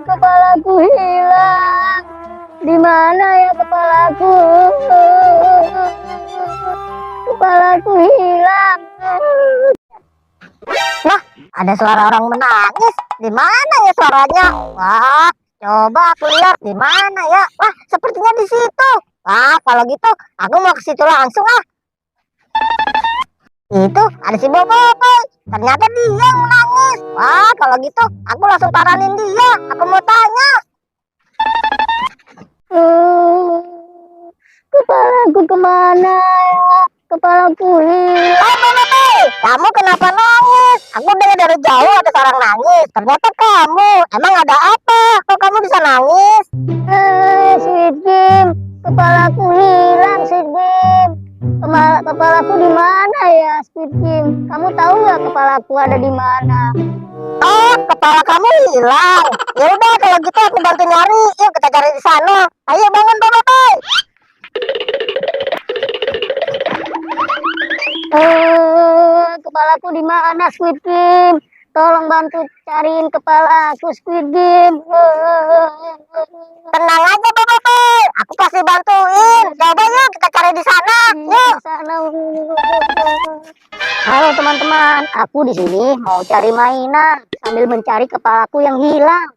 Kepalaku hilang. Di mana ya kepalaku? Kepalaku hilang. Lah, ada suara orang menangis. Di mana ya suaranya? Wah, coba aku lihat di mana ya. Wah, sepertinya di situ. Wah, kalau gitu aku mau ke situ langsung ah. Itu ada si Bobo. Ternyata dia yang menangis. Wah, kalau gitu aku langsung paranin dia. Aku mau tanya. Kepalaku kemana ya? Kepalaku hilang. Bobo, kamu kenapa nangis? Aku dengar dari jauh ada orang nangis. Ternyata kamu. Emang ada apa? Kok kamu bisa nangis? Sweet Game, kepalaku hilang, Sweet Game. Kepalaku di mana ya, Sweet Game? Kamu tahu nggak kepalaku ada di mana? Oh, kepala kamu hilang. Ya udah kalau gitu aku bantu nyari. Yuk kita cari di sana. Ayo bangun Bobo. Kepalaku di mana, Squid Game? Tolong bantu cariin kepala aku, Squid Game. Tenang aja Bobo. Aku pasti bantuin. Coba yuk kita cari di sana. Yuk. Halo teman-teman, aku di sini mau cari mainan sambil mencari kepalaku yang hilang.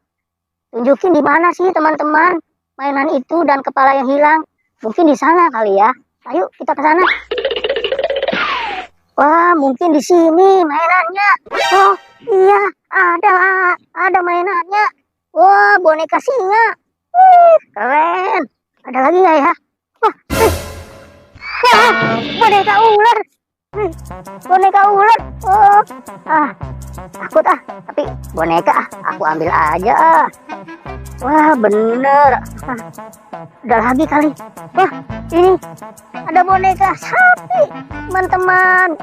Tunjukin di mana sih teman-teman mainan itu dan kepala yang hilang? Mungkin di sana kali ya. Ayo kita ke sana. Wah, mungkin di sini mainannya. Oh, iya, ada mainannya. Wah, boneka singa. Keren. Ada lagi nggak ya? Wah, boneka ular. Boneka ular. Oh, takut tapi boneka aku ambil aja. Wah, bener. Ada lagi kali. Wah, ini ada boneka sapi, teman-teman.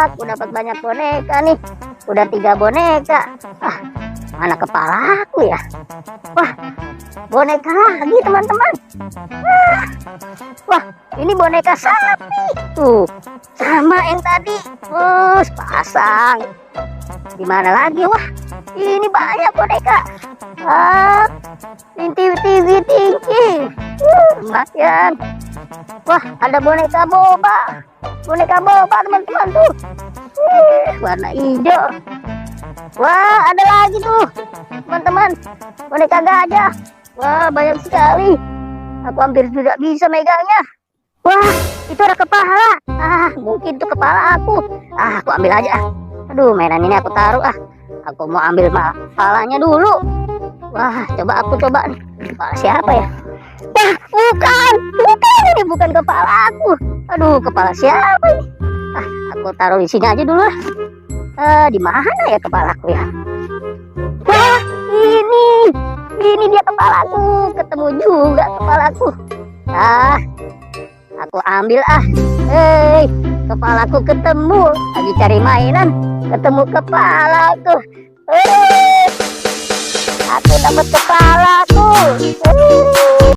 Aku dapat banyak boneka nih. Udah 3 boneka. Mana kepala aku ya? Wah, boneka lagi, teman-teman. Wah, ini boneka sapi. Tuh, sama yang tadi. Pasang. Di mana lagi? Wah, ini banyak boneka. TV tinggi. Lumayan. Wah, ada boneka boba. Boneka boba, teman-teman tuh. Warna hijau. Wah, ada lagi tuh, teman-teman. Boneka gajah. Wah, banyak sekali. Aku hampir tidak bisa megangnya. Wah, itu ada kepala. Mungkin itu kepala aku. Aku ambil aja. Aduh, mainan ini aku taruh. Aku mau ambil kepalanya dulu. Wah, aku coba nih. Kepala siapa ya? Wah, bukan ini bukan kepala aku. Aduh, kepala siapa ini? Aku taruh di sini aja dulu. Di mana ya kepalaku ya? Wah, ini dia kepalaku. Ketemu juga kepalaku. Aku ambil kepalaku ketemu. Lagi cari mainan, ketemu kepalaku. Aku dapat kepalaku.